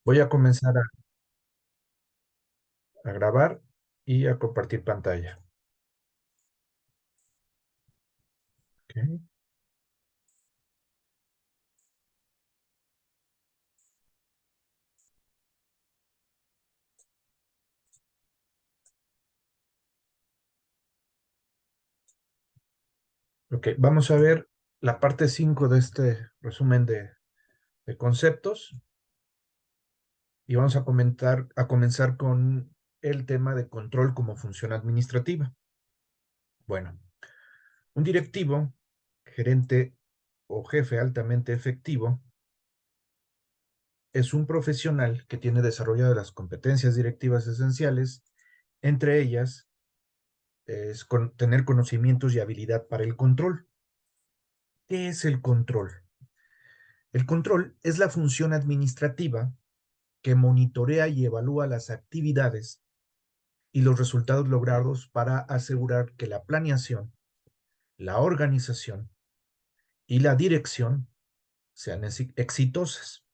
Voy a comenzar a grabar y a compartir pantalla. Ok. Ok, vamos a ver la parte 5 de este resumen de conceptos y vamos a comenzar con el tema de control como función administrativa. Bueno, un directivo, gerente o jefe altamente efectivo es un profesional que tiene desarrolladas las competencias directivas esenciales, entre ellas es tener conocimientos y habilidad para el control. ¿Qué es el control? El control es la función administrativa que monitorea y evalúa las actividades y los resultados logrados para asegurar que la planeación, la organización y la dirección sean exitosas.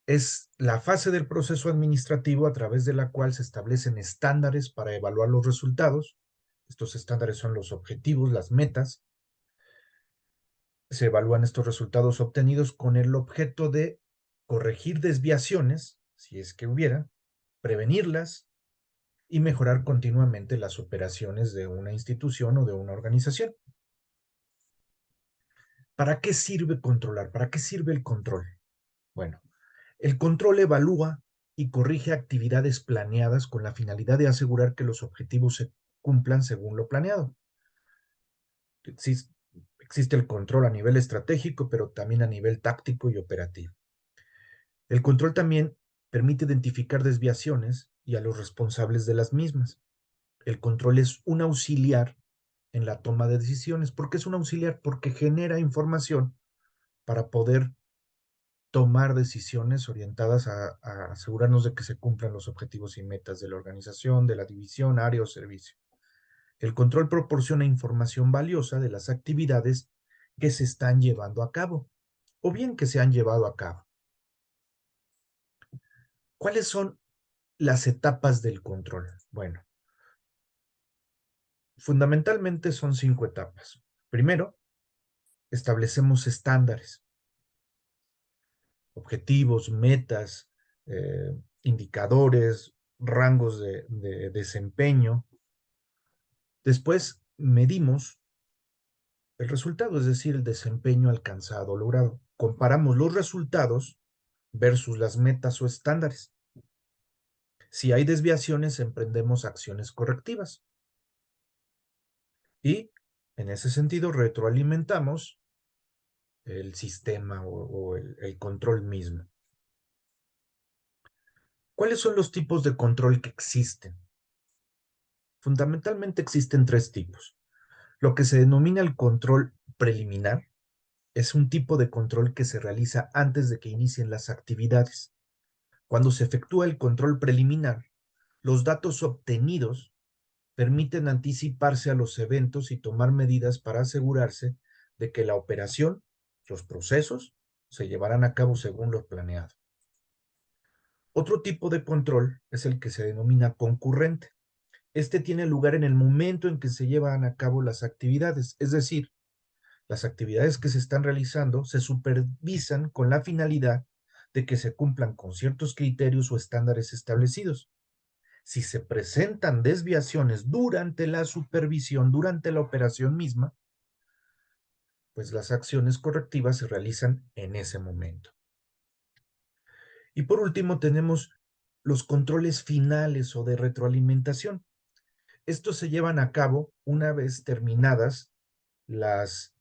Es la fase del proceso administrativo a través de la cual se establecen estándares para evaluar los resultados. Estos estándares son los objetivos, las metas. Se evalúan estos resultados obtenidos con el objeto de corregir desviaciones, si es que hubiera, prevenirlas y mejorar continuamente las operaciones de una institución o de una organización. ¿Para qué sirve controlar? ¿Para qué sirve el control? Bueno, el control evalúa y corrige actividades planeadas con la finalidad de asegurar que los objetivos se cumplan según lo planeado. Existe el control a nivel estratégico, pero también a nivel táctico y operativo. El control también permite identificar desviaciones y a los responsables de las mismas. El control es un auxiliar en la toma de decisiones. ¿Por qué es un auxiliar? Porque genera información para poder tomar decisiones orientadas a asegurarnos de que se cumplan los objetivos y metas de la organización, de la división, área o servicio. El control proporciona información valiosa de las actividades que se están llevando a cabo o bien que se han llevado a cabo. ¿Cuáles son las etapas del control? Bueno, fundamentalmente son 5 etapas. Primero, establecemos estándares, objetivos, metas, indicadores, rangos de desempeño. Después, medimos el resultado, es decir, el desempeño alcanzado o logrado. Comparamos los resultados versus las metas o estándares. Si hay desviaciones, emprendemos acciones correctivas. Y, en ese sentido, retroalimentamos el sistema o el control mismo. ¿Cuáles son los tipos de control que existen? Fundamentalmente existen 3 tipos. Lo que se denomina el control preliminar es un tipo de control que se realiza antes de que inicien las actividades. Cuando se efectúa el control preliminar, los datos obtenidos permiten anticiparse a los eventos y tomar medidas para asegurarse de que la operación, los procesos, se llevarán a cabo según lo planeado. Otro tipo de control es el que se denomina concurrente. Este tiene lugar en el momento en que se llevan a cabo las actividades, es decir, las actividades que se están realizando se supervisan con la finalidad de que se cumplan con ciertos criterios o estándares establecidos. Si se presentan desviaciones durante la supervisión, durante la operación misma, pues las acciones correctivas se realizan en ese momento. Y por último tenemos los controles finales o de retroalimentación. Estos se llevan a cabo una vez terminadas las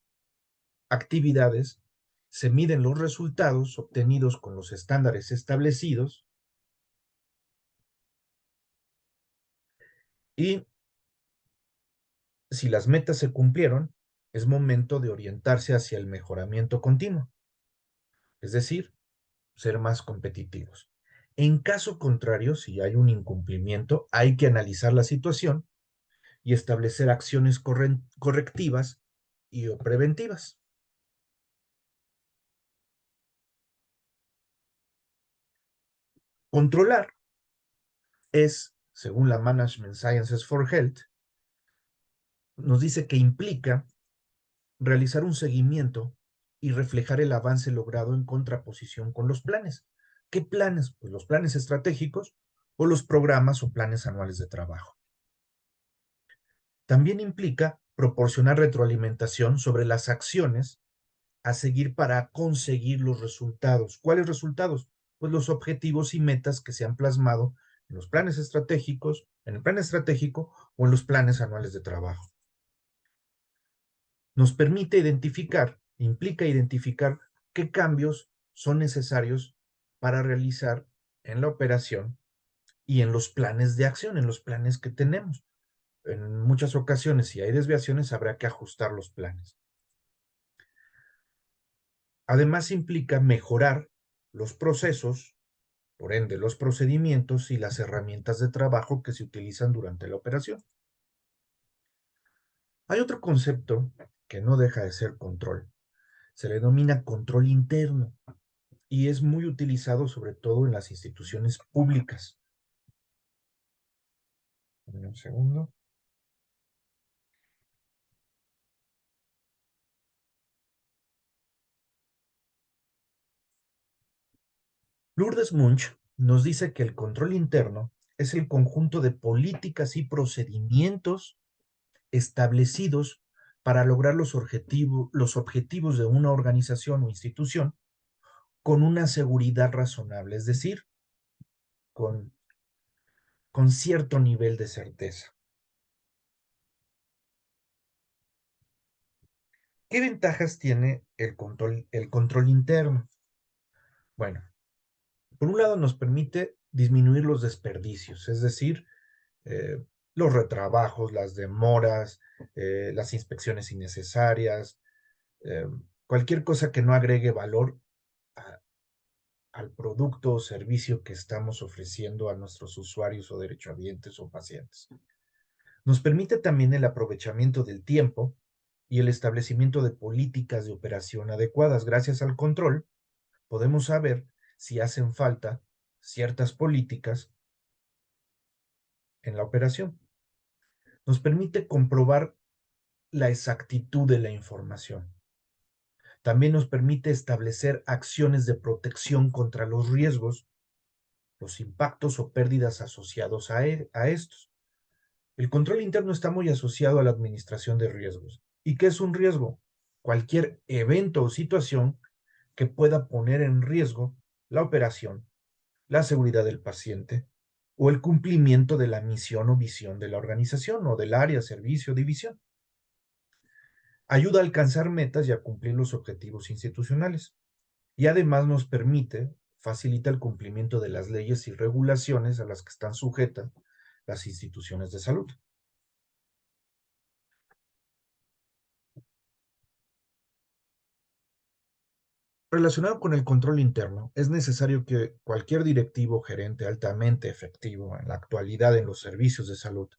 actividades, se miden los resultados obtenidos con los estándares establecidos y si las metas se cumplieron, es momento de orientarse hacia el mejoramiento continuo, es decir, ser más competitivos. En caso contrario, si hay un incumplimiento, hay que analizar la situación y establecer acciones correctivas y o preventivas. Controlar es, según la Management Sciences for Health, nos dice que implica realizar un seguimiento y reflejar el avance logrado en contraposición con los planes. ¿Qué planes? Pues los planes estratégicos o los programas o planes anuales de trabajo. También implica proporcionar retroalimentación sobre las acciones a seguir para conseguir los resultados. ¿Cuáles resultados? Pues los objetivos y metas que se han plasmado en los planes estratégicos, en el plan estratégico o en los planes anuales de trabajo. Nos permite identificar, implica identificar qué cambios son necesarios para realizar en la operación y en los planes de acción, en los planes que tenemos. En muchas ocasiones, si hay desviaciones, habrá que ajustar los planes. Además, implica mejorar los procesos, por ende, los procedimientos y las herramientas de trabajo que se utilizan durante la operación. Hay otro concepto que no deja de ser control. Se le denomina control interno y es muy utilizado sobre todo en las instituciones públicas. Un segundo. Lourdes Munch nos dice que el control interno es el conjunto de políticas y procedimientos establecidos para lograr los objetivos de una organización o institución con una seguridad razonable, es decir, con, con cierto nivel de certeza. ¿Qué ventajas tiene el control interno? Bueno, por un lado nos permite disminuir los desperdicios, es decir, eh, los retrabajos, las demoras, las inspecciones innecesarias, eh, cualquier cosa que no agregue valor a, al producto o servicio que estamos ofreciendo a nuestros usuarios o derechohabientes o pacientes. Nos permite también el aprovechamiento del tiempo y el establecimiento de políticas de operación adecuadas. Gracias al control, podemos saber si hacen falta ciertas políticas en la operación. Nos permite comprobar la exactitud de la información. También nos permite establecer acciones de protección contra los riesgos, los impactos o pérdidas asociados a estos. El control interno está muy asociado a la administración de riesgos. ¿Y qué es un riesgo? Cualquier evento o situación que pueda poner en riesgo la operación, la seguridad del paciente o el cumplimiento de la misión o visión de la organización o del área, servicio o división. Ayuda a alcanzar metas y a cumplir los objetivos institucionales. Y además nos permite, facilita el cumplimiento de las leyes y regulaciones a las que están sujetas las instituciones de salud. Relacionado con el control interno, es necesario que cualquier directivo o gerente altamente efectivo en la actualidad en los servicios de salud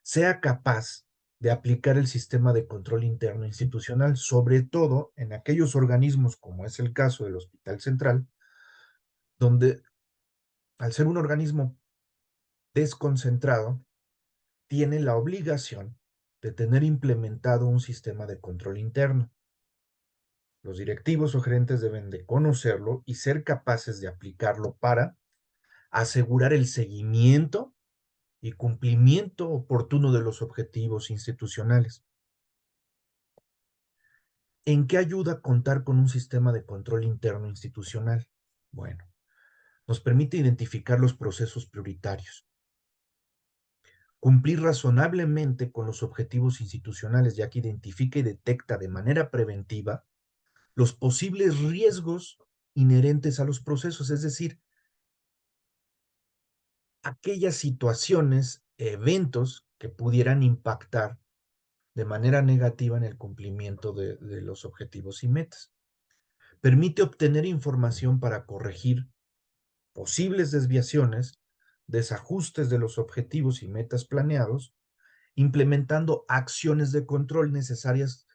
sea capaz de aplicar el sistema de control interno institucional, sobre todo en aquellos organismos como es el caso del Hospital Central, donde al ser un organismo desconcentrado, tiene la obligación de tener implementado un sistema de control interno. Los directivos o gerentes deben de conocerlo y ser capaces de aplicarlo para asegurar el seguimiento y cumplimiento oportuno de los objetivos institucionales. ¿En qué ayuda contar con un sistema de control interno institucional? Bueno, nos permite identificar los procesos prioritarios, cumplir razonablemente con los objetivos institucionales, ya que identifica y detecta de manera preventiva los posibles riesgos inherentes a los procesos, es decir, aquellas situaciones, eventos que pudieran impactar de manera negativa en el cumplimiento de los objetivos y metas. Permite obtener información para corregir posibles desviaciones, desajustes de los objetivos y metas planeados, implementando acciones de control necesarias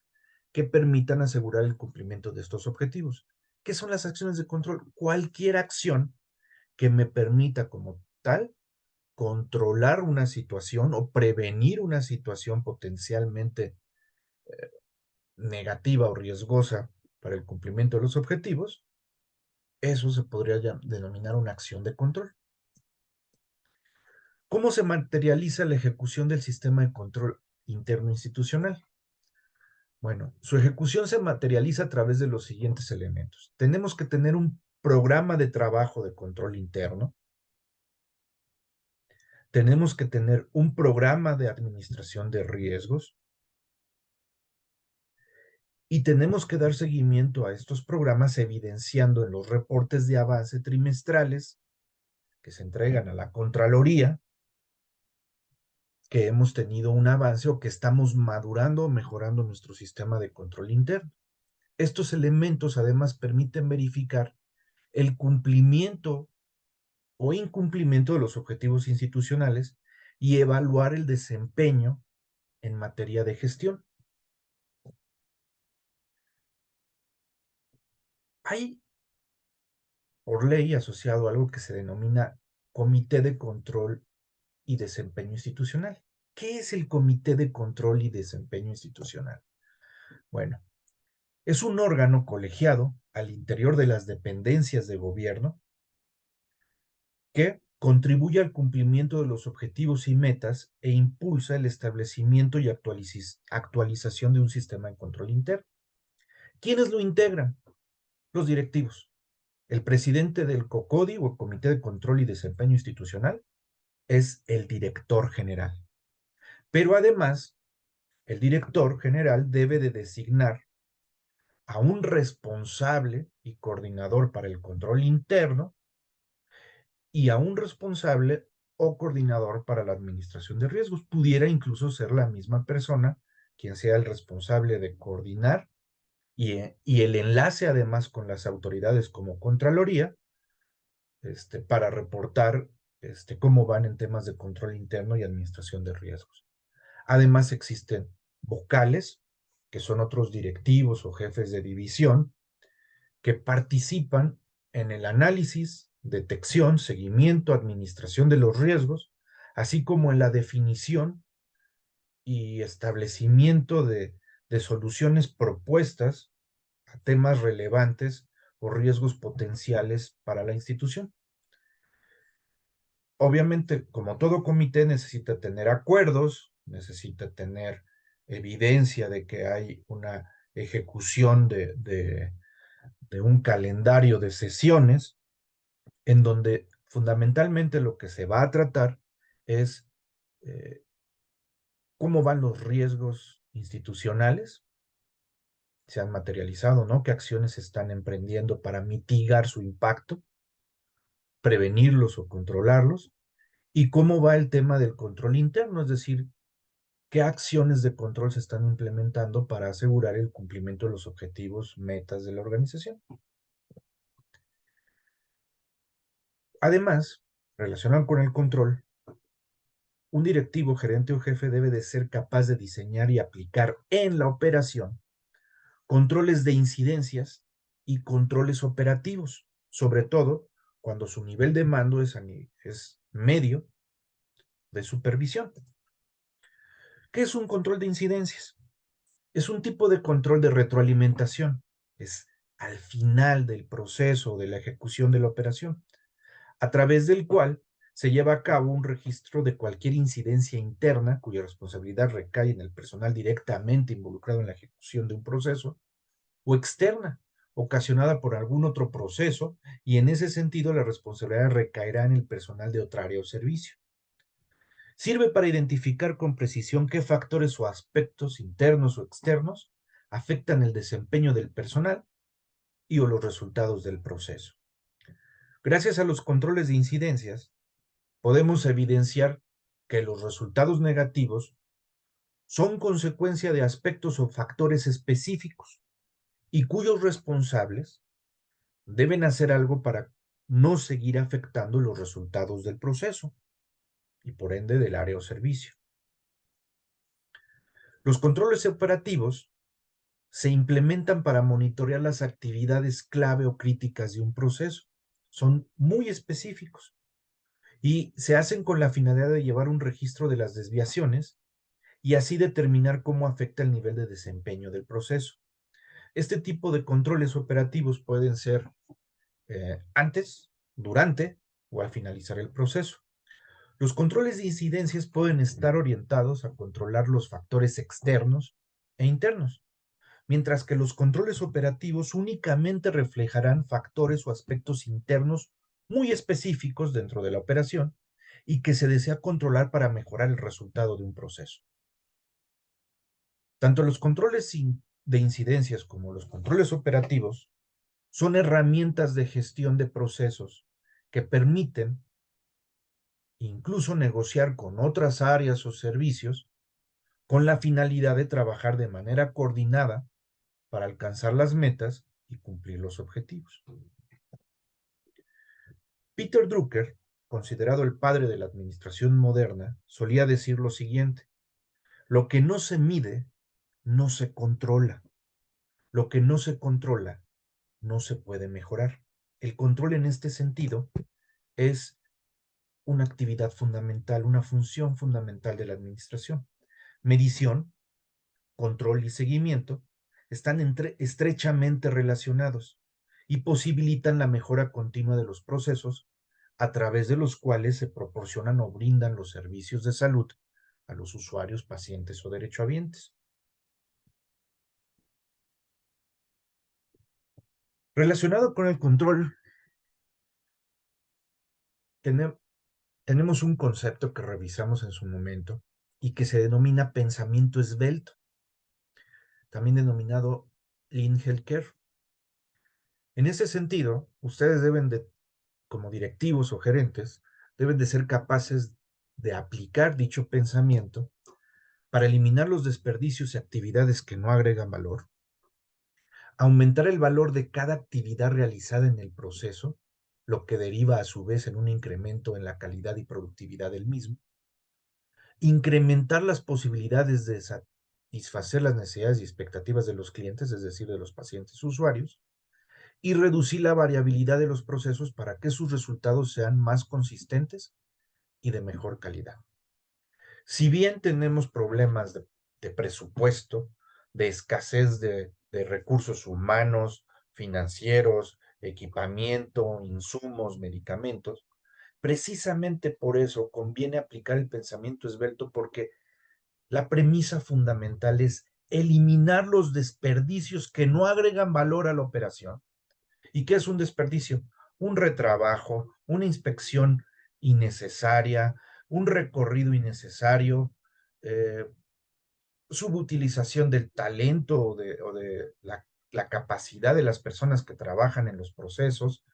que permitan asegurar el cumplimiento de estos objetivos. ¿Qué son las acciones de control? Cualquier acción que me permita como tal controlar una situación o prevenir una situación potencialmente negativa o riesgosa para el cumplimiento de los objetivos, eso se podría denominar una acción de control. ¿Cómo se materializa la ejecución del sistema de control interno institucional? Bueno, su ejecución se materializa a través de los siguientes elementos. Tenemos que tener un programa de trabajo de control interno. Tenemos que tener un programa de administración de riesgos. Y tenemos que dar seguimiento a estos programas evidenciando en los reportes de avance trimestrales que se entregan a la Contraloría que hemos tenido un avance o que estamos madurando o mejorando nuestro sistema de control interno. Estos elementos además permiten verificar el cumplimiento o incumplimiento de los objetivos institucionales y evaluar el desempeño en materia de gestión. Hay por ley asociado a algo que se denomina Comité de Control y Desempeño Institucional. ¿Qué es el Comité de Control y Desempeño Institucional? Bueno, es un órgano colegiado al interior de las dependencias de gobierno que contribuye al cumplimiento de los objetivos y metas e impulsa el establecimiento y actualización de un sistema de control interno. ¿Quiénes lo integran? Los directivos. El presidente del COCODI o Comité de Control y Desempeño Institucional es el director general. Pero además, el director general debe de designar a un responsable y coordinador para el control interno y a un responsable o coordinador para la administración de riesgos. Pudiera incluso ser la misma persona quien sea el responsable de coordinar y el enlace además con las autoridades como Contraloría para reportar cómo van en temas de control interno y administración de riesgos. Además existen vocales, que son otros directivos o jefes de división, que participan en el análisis, detección, seguimiento, administración de los riesgos, así como en la definición y establecimiento de soluciones propuestas a temas relevantes o riesgos potenciales para la institución. Obviamente, como todo comité, necesita tener acuerdos, necesita tener evidencia de que hay una ejecución de un calendario de sesiones en donde fundamentalmente lo que se va a tratar es eh, cómo van los riesgos institucionales, se han materializado, ¿no? ¿Qué acciones se están emprendiendo para mitigar su impacto, prevenirlos o controlarlos? ¿Y cómo va el tema del control interno? Es decir, ¿qué acciones de control se están implementando para asegurar el cumplimiento de los objetivos, metas de la organización? Además, relacionado con el control, un directivo, gerente o jefe debe de ser capaz de diseñar y aplicar en la operación controles de incidencias y controles operativos, sobre todo cuando su nivel de mando es medio de supervisión. ¿Qué es un control de incidencias? Es un tipo de control de retroalimentación. Es al final del proceso de la ejecución de la operación, a través del cual se lleva a cabo un registro de cualquier incidencia interna cuya responsabilidad recae en el personal directamente involucrado en la ejecución de un proceso, o externa, ocasionada por algún otro proceso, y en ese sentido la responsabilidad recaerá en el personal de otra área o servicio. Sirve para identificar con precisión qué factores o aspectos internos o externos afectan el desempeño del personal y o los resultados del proceso. Gracias a los controles de incidencias, podemos evidenciar que los resultados negativos son consecuencia de aspectos o factores específicos y cuyos responsables deben hacer algo para no seguir afectando los resultados del proceso y por ende del área o servicio. Los controles operativos se implementan para monitorear las actividades clave o críticas de un proceso. son muy específicos y se hacen con la finalidad de llevar un registro de las desviaciones y así determinar cómo afecta el nivel de desempeño del proceso. Este tipo de controles operativos pueden ser antes, durante o al finalizar el proceso. Los controles de incidencias pueden estar orientados a controlar los factores externos e internos, mientras que los controles operativos únicamente reflejarán factores o aspectos internos muy específicos dentro de la operación y que se desea controlar para mejorar el resultado de un proceso. Tanto los controles de incidencias como los controles operativos son herramientas de gestión de procesos que permiten incluso negociar con otras áreas o servicios con la finalidad de trabajar de manera coordinada para alcanzar las metas y cumplir los objetivos. Peter Drucker, considerado el padre de la administración moderna, solía decir lo siguiente: lo que no se mide no se controla, lo que no se controla no se puede mejorar. El control en este sentido es una actividad fundamental, una función fundamental de la administración. Medición, control y seguimiento están estrechamente relacionados y posibilitan la mejora continua de los procesos a través de los cuales se proporcionan o brindan los servicios de salud a los usuarios, pacientes o derechohabientes. Relacionado con el control, tenemos un concepto que revisamos en su momento y que se denomina pensamiento esbelto, también denominado Lean Healthcare. En ese sentido, ustedes deben de, como directivos o gerentes, deben de ser capaces de aplicar dicho pensamiento para eliminar los desperdicios y actividades que no agregan valor, aumentar el valor de cada actividad realizada en el proceso, lo que deriva a su vez en un incremento en la calidad y productividad del mismo, incrementar las posibilidades de satisfacer las necesidades y expectativas de los clientes, es decir, de los pacientes usuarios, y reducir la variabilidad de los procesos para que sus resultados sean más consistentes y de mejor calidad. Si bien tenemos problemas de presupuesto, de escasez de recursos humanos, financieros, equipamiento, insumos, medicamentos, precisamente por eso conviene aplicar el pensamiento esbelto, porque la premisa fundamental es eliminar los desperdicios que no agregan valor a la operación. ¿Y qué es un desperdicio? Un retrabajo, una inspección innecesaria, un recorrido innecesario, eh, subutilización del talento o de la capacidad de las personas que trabajan en los procesos,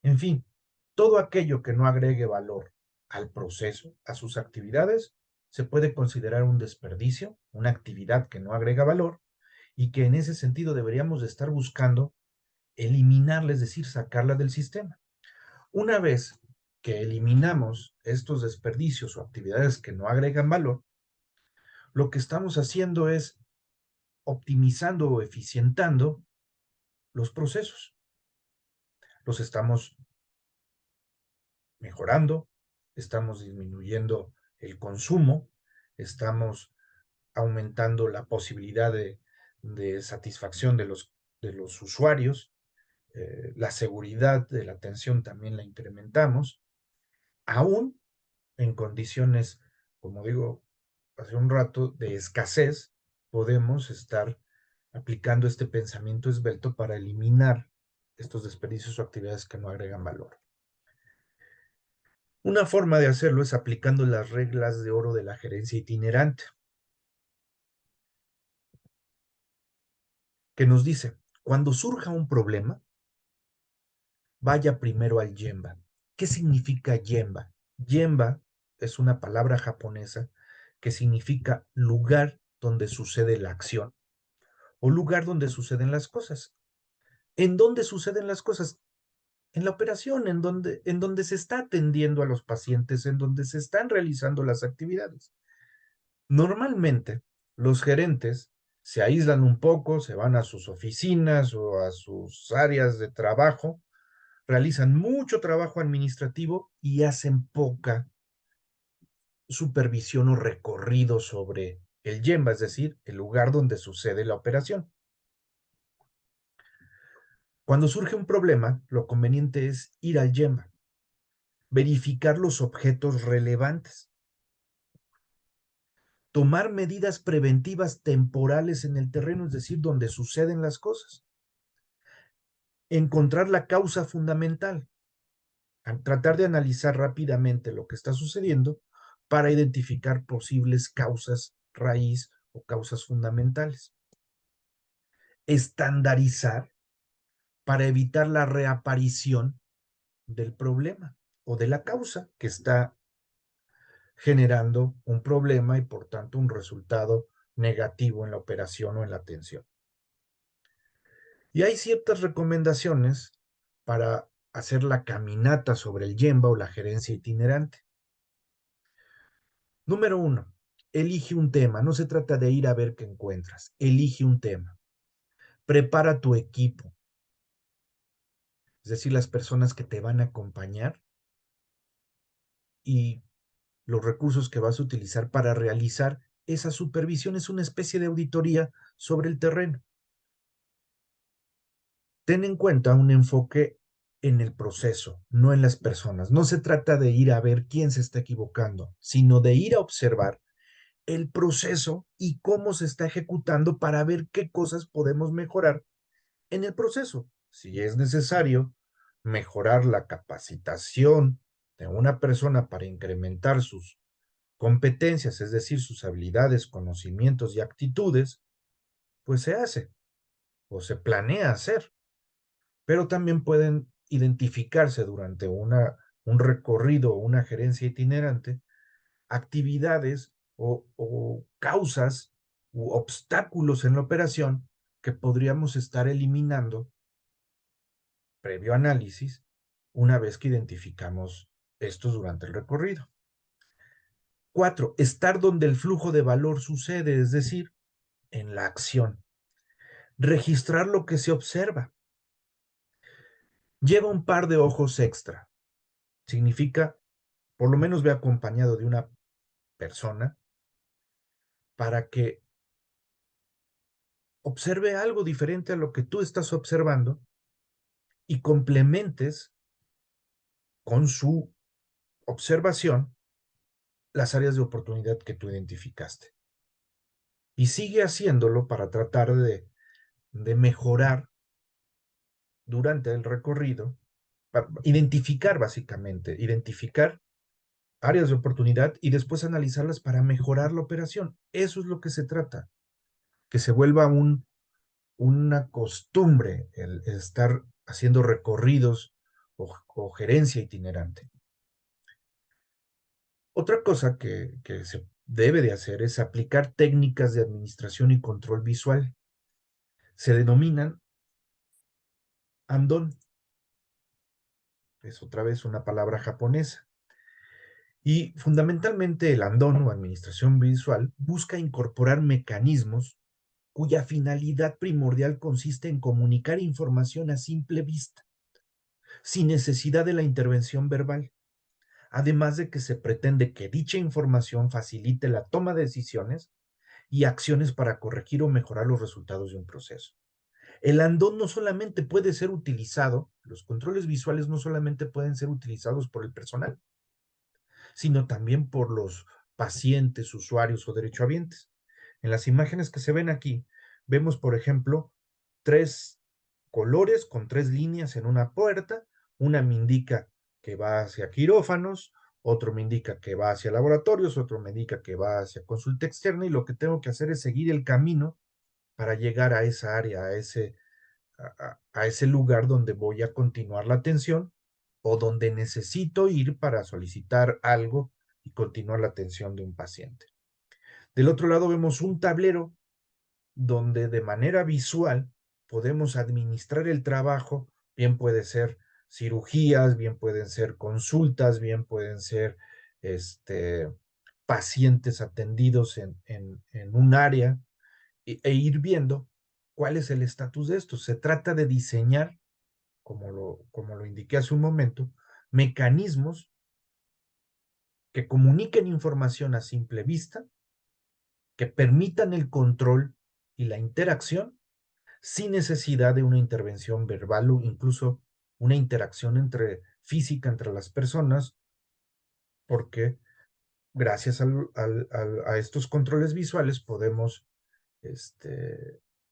en fin, todo aquello que no agregue valor al proceso, a sus actividades, se puede considerar un desperdicio, una actividad que no agrega valor y que en ese sentido deberíamos de estar buscando eliminarla, es decir, sacarla del sistema. Una vez que eliminamos estos desperdicios o actividades que no agregan valor, lo que estamos haciendo es optimizando o eficientando los procesos. Los estamos mejorando, estamos disminuyendo el consumo, estamos aumentando la posibilidad de satisfacción de los usuarios, la seguridad de la atención también la incrementamos, aún en condiciones, como digo hace un rato, de escasez, podemos estar aplicando este pensamiento esbelto para eliminar estos desperdicios o actividades que no agregan valor. Una forma de hacerlo es aplicando las reglas de oro de la gerencia itinerante, que nos dice: cuando surja un problema, vaya primero al Gemba. ¿Qué significa Gemba? Gemba es una palabra japonesa que significa lugar donde sucede la acción o lugar donde suceden las cosas. ¿En dónde suceden las cosas? En la operación, en donde se está atendiendo a los pacientes, en donde se están realizando las actividades. Normalmente, los gerentes se aíslan un poco, se van a sus oficinas o a sus áreas de trabajo realizan mucho trabajo administrativo y hacen poca supervisión o recorrido sobre el YEMBA, es decir, el lugar donde sucede la operación. Cuando surge un problema, lo conveniente es ir al YEMBA, verificar los objetos relevantes, tomar medidas preventivas temporales en el terreno, es decir, donde suceden las cosas, encontrar la causa fundamental, tratar de analizar rápidamente lo que está sucediendo para identificar posibles causas raíz o causas fundamentales. Estandarizar para evitar la reaparición del problema o de la causa que está generando un problema y por tanto un resultado negativo en la operación o en la atención. Y hay ciertas recomendaciones para hacer la caminata sobre el YEMBA o la gerencia itinerante. Número uno, elige un tema. No se trata de ir a ver qué encuentras. Elige un tema. Prepara tu equipo, es decir, las personas que te van a acompañar y los recursos que vas a utilizar para realizar esa supervisión. Es una especie de auditoría sobre el terreno. Ten en cuenta un enfoque en el proceso, no en las personas. No se trata de ir a ver quién se está equivocando, sino de ir a observar el proceso y cómo se está ejecutando para ver qué cosas podemos mejorar en el proceso. Si es necesario mejorar la capacitación de una persona para incrementar sus competencias, es decir, sus habilidades, conocimientos y actitudes, pues se hace o se planea hacer. Pero también pueden identificarse durante un recorrido o una gerencia itinerante actividades o causas u obstáculos en la operación que podríamos estar eliminando previo análisis una vez que identificamos estos durante el recorrido. 4, estar donde el flujo de valor sucede, es decir, en la acción. Registrar lo que se observa. Lleva un par de ojos extra. Significa, por lo menos ve acompañado de una persona para que observe algo diferente a lo que tú estás observando y complementes con su observación las áreas de oportunidad que tú identificaste. Y sigue haciéndolo para tratar de mejorar durante el recorrido, para identificar básicamente, identificar áreas de oportunidad y después analizarlas para mejorar la operación. Eso es lo que se trata, que se vuelva una costumbre el estar haciendo recorridos o gerencia itinerante. Otra cosa que se debe de hacer es aplicar técnicas de administración y control visual. Se denominan andon, es otra vez una palabra japonesa. Y fundamentalmente el andon o administración visual busca incorporar mecanismos cuya finalidad primordial consiste en comunicar información a simple vista, sin necesidad de la intervención verbal, además de que se pretende que dicha información facilite la toma de decisiones y acciones para corregir o mejorar los resultados de un proceso. El andón no solamente puede ser utilizado, los controles visuales no solamente pueden ser utilizados por el personal, sino también por los pacientes, usuarios o derechohabientes. En las imágenes que se ven aquí, vemos, por ejemplo, tres colores con tres líneas en una puerta. Una me indica que va hacia quirófanos, otro me indica que va hacia laboratorios, otro me indica que va hacia consulta externa y lo que tengo que hacer es seguir el camino para llegar a esa área, a ese lugar donde voy a continuar la atención o donde necesito ir para solicitar algo y continuar la atención de un paciente. Del otro lado vemos un tablero donde de manera visual podemos administrar el trabajo, bien puede ser cirugías, bien pueden ser consultas, bien pueden ser pacientes atendidos en un área e ir viendo cuál es el estatus de esto. Se trata de diseñar como lo indiqué hace un momento, mecanismos que comuniquen información a simple vista, que permitan el control y la interacción sin necesidad de una intervención verbal o incluso una interacción física entre las personas, porque gracias a estos controles visuales podemos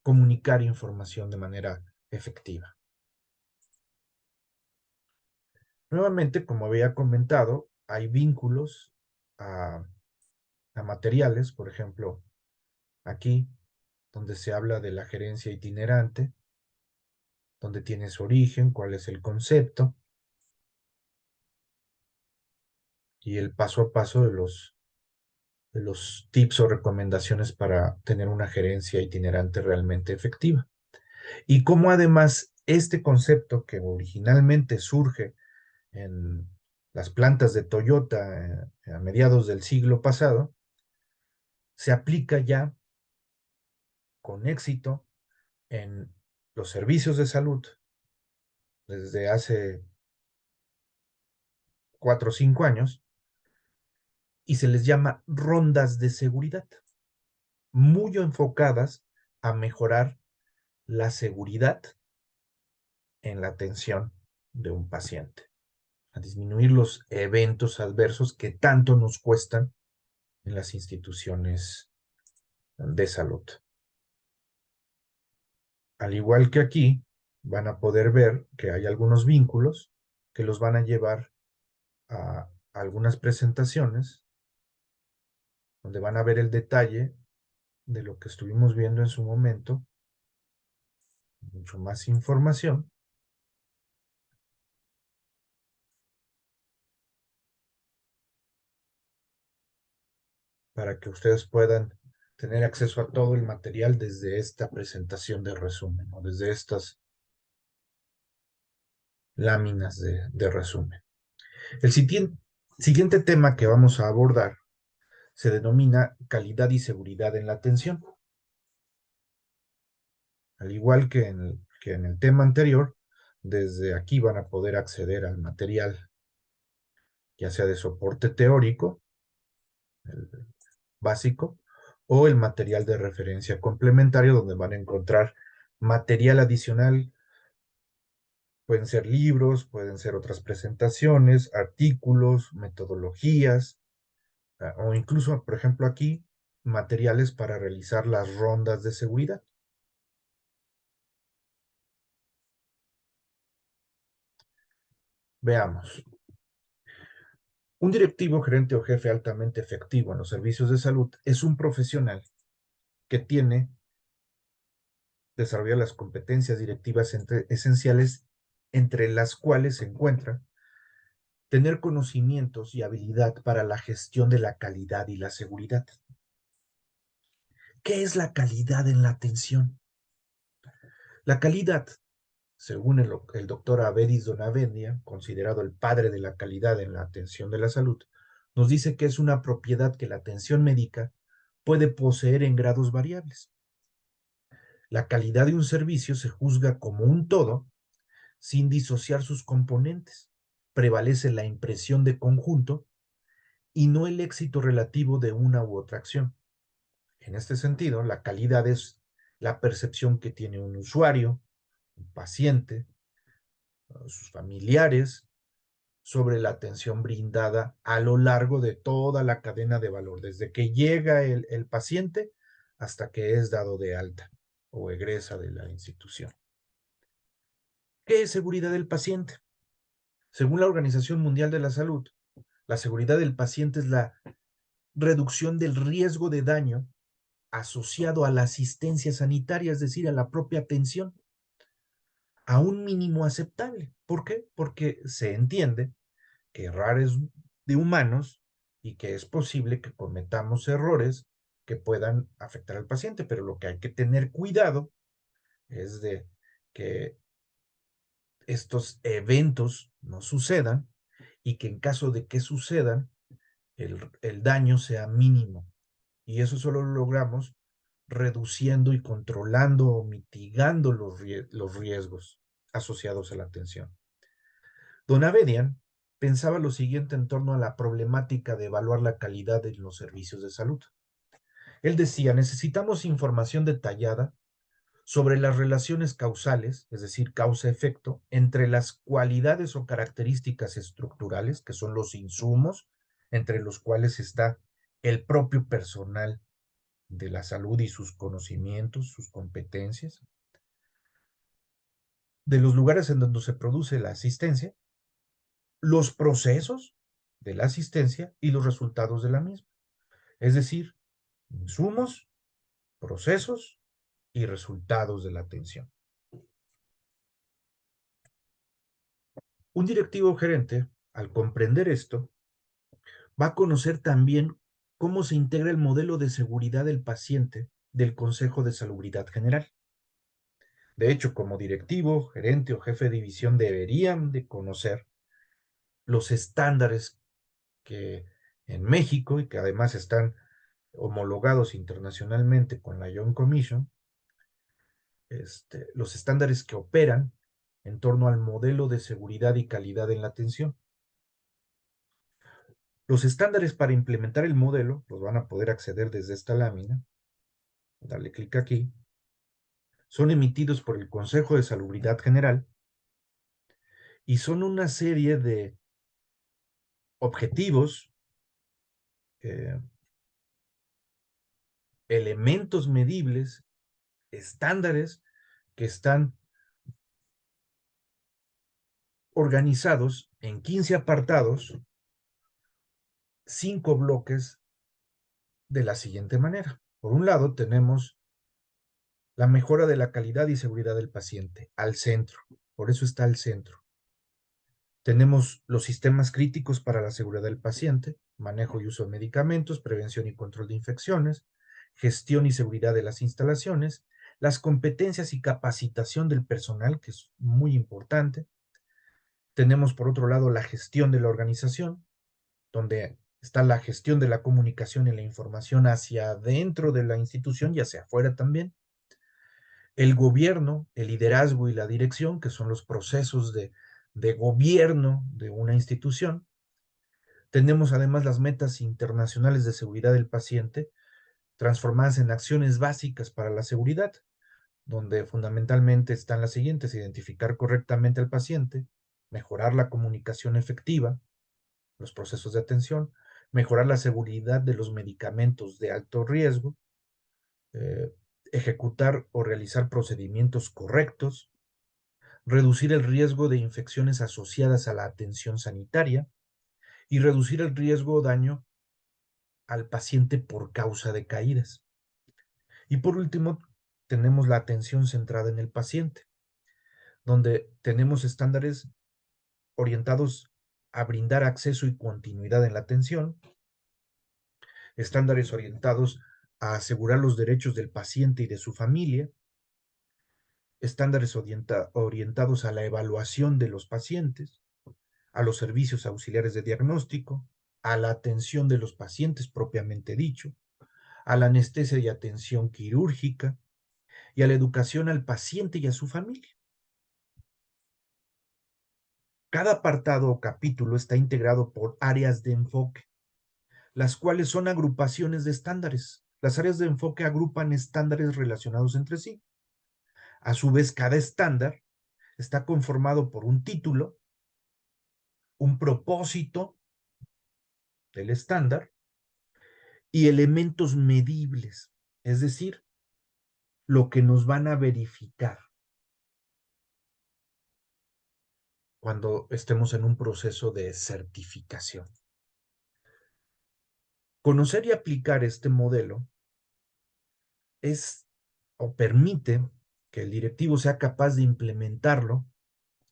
comunicar información de manera efectiva. Nuevamente, como había comentado, hay vínculos a, a materiales, por ejemplo, aquí, donde se habla de la gerencia itinerante, donde tiene su origen, cuál es el concepto y el paso a paso de los tips o recomendaciones para tener una gerencia itinerante realmente efectiva. Y cómo además este concepto que originalmente surge en las plantas de Toyota a mediados del siglo pasado, se aplica ya con éxito en los servicios de salud desde hace 4 o 5 años y se les llama rondas de seguridad, muy enfocadas a mejorar la seguridad en la atención de un paciente, a disminuir los eventos adversos que tanto nos cuestan en las instituciones de salud. Al igual que aquí, van a poder ver que hay algunos vínculos que los van a llevar a algunas presentaciones donde van a ver el detalle de lo que estuvimos viendo en su momento, mucho más información, para que ustedes puedan tener acceso a todo el material desde esta presentación de resumen o desde estas láminas de resumen. El siguiente tema que vamos a abordar se denomina calidad y seguridad en la atención. Al igual que en el tema anterior, desde aquí van a poder acceder al material, ya sea de soporte teórico, el básico, o el material de referencia complementario, donde van a encontrar material adicional. Pueden ser libros, pueden ser otras presentaciones, artículos, metodologías, o incluso, por ejemplo, aquí, materiales para realizar las rondas de seguridad. Veamos. Un directivo, gerente o jefe altamente efectivo en los servicios de salud es un profesional que tiene desarrollado las competencias directivas esenciales, entre las cuales se encuentra tener conocimientos y habilidad para la gestión de la calidad y la seguridad. ¿Qué es la calidad en la atención? La calidad, según el doctor Avedis Donavendia, considerado el padre de la calidad en la atención de la salud, nos dice que es una propiedad que la atención médica puede poseer en grados variables. La calidad de un servicio se juzga como un todo sin disociar sus componentes. Prevalece la impresión de conjunto y no el éxito relativo de una u otra acción. En este sentido, la calidad es la percepción que tiene un usuario, un paciente, sus familiares, sobre la atención brindada a lo largo de toda la cadena de valor, desde que llega el paciente hasta que es dado de alta o egresa de la institución. ¿Qué es seguridad del paciente? Según la Organización Mundial de la Salud, la seguridad del paciente es la reducción del riesgo de daño asociado a la asistencia sanitaria, es decir, a la propia atención, a un mínimo aceptable. ¿Por qué? Porque se entiende que errar es de humanos y que es posible que cometamos errores que puedan afectar al paciente, pero lo que hay que tener cuidado es de que estos eventos no sucedan y que en caso de que sucedan, el daño sea mínimo. Y eso solo lo logramos reduciendo y controlando o mitigando los riesgos. asociados a la atención. Don Abedian pensaba lo siguiente en torno a la problemática de evaluar la calidad de los servicios de salud. Él decía, necesitamos información detallada sobre las relaciones causales, es decir, causa-efecto, entre las cualidades o características estructurales, que son los insumos, entre los cuales está el propio personal de la salud y sus conocimientos, sus competencias, de los lugares en donde se produce la asistencia, los procesos de la asistencia y los resultados de la misma. Es decir, insumos, procesos y resultados de la atención. Un directivo gerente, al comprender esto, va a conocer también cómo se integra el modelo de seguridad del paciente del Consejo de Salubridad General. De hecho, como directivo, gerente o jefe de división deberían de conocer los estándares que en México y que además están homologados internacionalmente con la Young Commission, los estándares que operan en torno al modelo de seguridad y calidad en la atención. Los estándares para implementar el modelo los van a poder acceder desde esta lámina. Dale clic aquí. Son emitidos por el Consejo de Salubridad General y son una serie de objetivos, eh, elementos medibles, estándares que están organizados en 15 apartados, 5 bloques de la siguiente manera. Por un lado, tenemos la mejora de la calidad y seguridad del paciente, al centro. Por eso está al centro. Tenemos los sistemas críticos para la seguridad del paciente, manejo y uso de medicamentos, prevención y control de infecciones, gestión y seguridad de las instalaciones, las competencias y capacitación del personal, que es muy importante. Tenemos, por otro lado, la gestión de la organización, donde está la gestión de la comunicación y la información hacia dentro de la institución y hacia afuera también. El gobierno, el liderazgo y la dirección, que son los procesos de gobierno de una institución. Tenemos además las metas internacionales de seguridad del paciente, transformadas en acciones básicas para la seguridad, donde fundamentalmente están las siguientes: identificar correctamente al paciente, mejorar la comunicación efectiva, los procesos de atención, mejorar la seguridad de los medicamentos de alto riesgo, eh, ejecutar o realizar procedimientos correctos, reducir el riesgo de infecciones asociadas a la atención sanitaria y reducir el riesgo o daño al paciente por causa de caídas. Y por último, tenemos la atención centrada en el paciente, donde tenemos estándares orientados a brindar acceso y continuidad en la atención, estándares orientados a asegurar los derechos del paciente y de su familia, estándares orientados a la evaluación de los pacientes, a los servicios auxiliares de diagnóstico, a la atención de los pacientes propiamente dicho, a la anestesia y atención quirúrgica y a la educación al paciente y a su familia. Cada apartado o capítulo está integrado por áreas de enfoque, las cuales son agrupaciones de estándares. Las áreas de enfoque agrupan estándares relacionados entre sí. A su vez, cada estándar está conformado por un título, un propósito del estándar y elementos medibles, es decir, lo que nos van a verificar cuando estemos en un proceso de certificación. Conocer y aplicar este modelo es o permite que el directivo sea capaz de implementarlo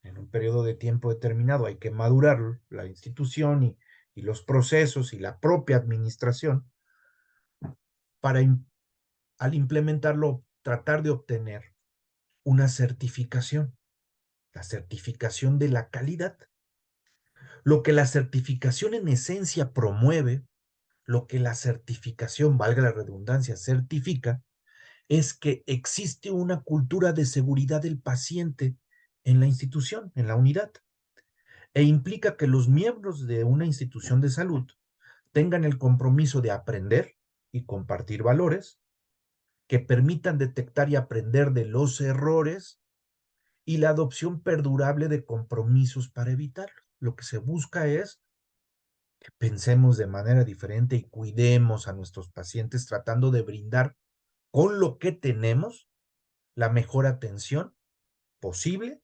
en un periodo de tiempo determinado. Hay que madurar la institución y los procesos y la propia administración para, al implementarlo, tratar de obtener una certificación, la certificación de la calidad. Lo que la certificación en esencia promueve, lo que la certificación, valga la redundancia, certifica, es que existe una cultura de seguridad del paciente en la institución, en la unidad, e implica que los miembros de una institución de salud tengan el compromiso de aprender y compartir valores que permitan detectar y aprender de los errores y la adopción perdurable de compromisos para evitarlo. Lo que se busca es que pensemos de manera diferente y cuidemos a nuestros pacientes tratando de brindar con lo que tenemos la mejor atención posible,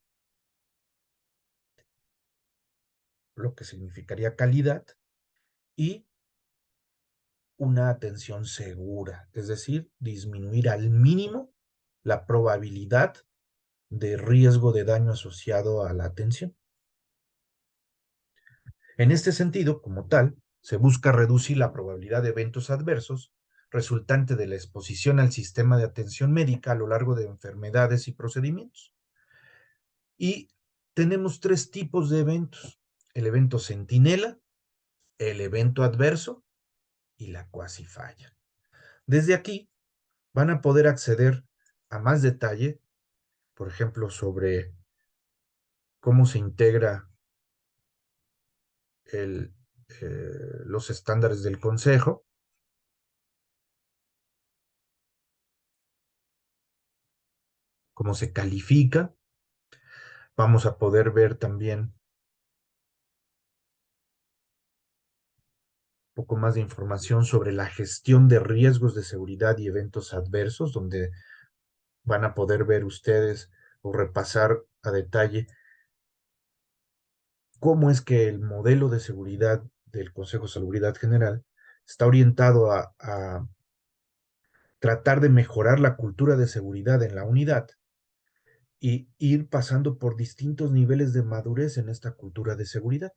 lo que significaría calidad y una atención segura, es decir, disminuir al mínimo la probabilidad de riesgo de daño asociado a la atención. En este sentido, como tal, se busca reducir la probabilidad de eventos adversos resultante de la exposición al sistema de atención médica a lo largo de enfermedades y procedimientos. Y tenemos tres tipos de eventos: el evento centinela, el evento adverso y la cuasi falla. Desde aquí van a poder acceder a más detalle, por ejemplo, sobre cómo se integra el, los estándares del Consejo, cómo se califica. Vamos a poder ver también un poco más de información sobre la gestión de riesgos de seguridad y eventos adversos, donde van a poder ver ustedes o repasar a detalle cómo es que el modelo de seguridad del Consejo de Salubridad General está orientado a tratar de mejorar la cultura de seguridad en la unidad y ir pasando por distintos niveles de madurez en esta cultura de seguridad.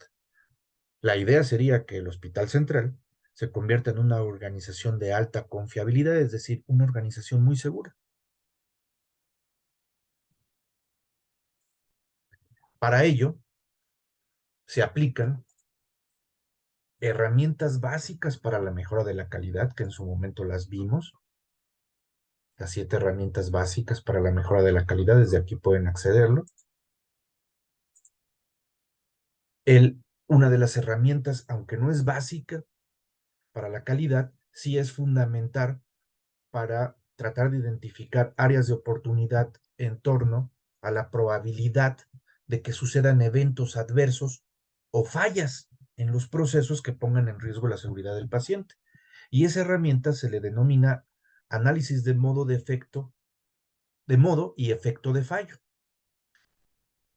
La idea sería que el Hospital Central se convierta en una organización de alta confiabilidad, es decir, una organización muy segura. Para ello, se aplican herramientas básicas para la mejora de la calidad, que en su momento las vimos, las 7 herramientas básicas para la mejora de la calidad, desde aquí pueden accederlo. Una de las herramientas, aunque no es básica para la calidad, sí es fundamental para tratar de identificar áreas de oportunidad en torno a la probabilidad de que sucedan eventos adversos o fallas en los procesos que pongan en riesgo la seguridad del paciente. Y esa herramienta se le denomina análisis de modo de efecto, de modo y efecto de fallo.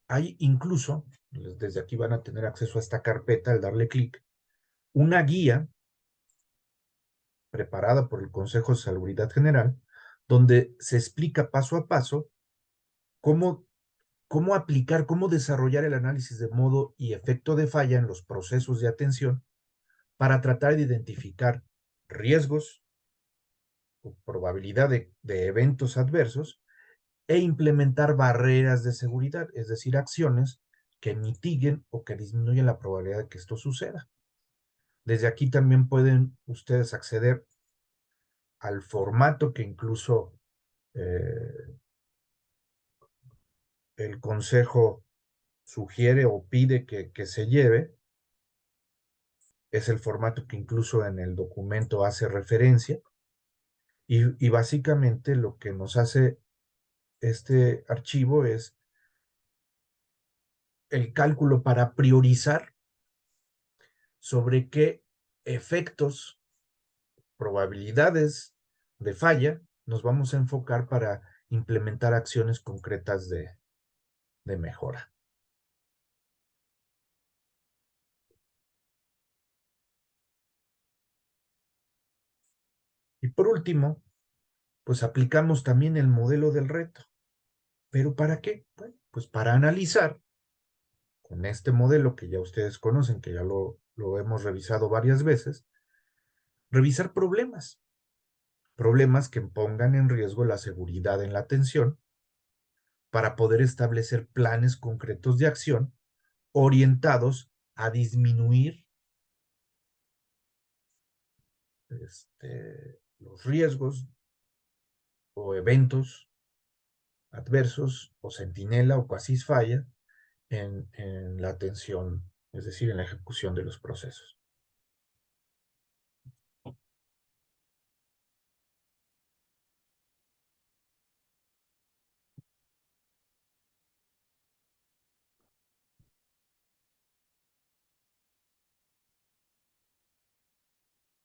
Hay incluso, desde aquí van a tener acceso a esta carpeta al darle clic, una guía preparada por el Consejo de Salubridad General, donde se explica paso a paso cómo, cómo aplicar, cómo desarrollar el análisis de modo y efecto de falla en los procesos de atención para tratar de identificar riesgos o probabilidad de eventos adversos e implementar barreras de seguridad, es decir, acciones que mitiguen o que disminuyan la probabilidad de que esto suceda. Desde aquí también pueden ustedes acceder al formato que incluso el Consejo sugiere o pide que se lleve. Es el formato que incluso en el documento hace referencia. Y básicamente lo que nos hace este archivo es el cálculo para priorizar sobre qué efectos, probabilidades de falla nos vamos a enfocar para implementar acciones concretas de mejora. Y por último, pues aplicamos también el modelo del reto. ¿Pero para qué? Bueno, pues para analizar con este modelo que ya ustedes conocen, que ya lo hemos revisado varias veces, revisar problemas que pongan en riesgo la seguridad en la atención para poder establecer planes concretos de acción orientados a disminuir los riesgos o eventos adversos o centinela o cuasis falla en la atención, es decir, en la ejecución de los procesos.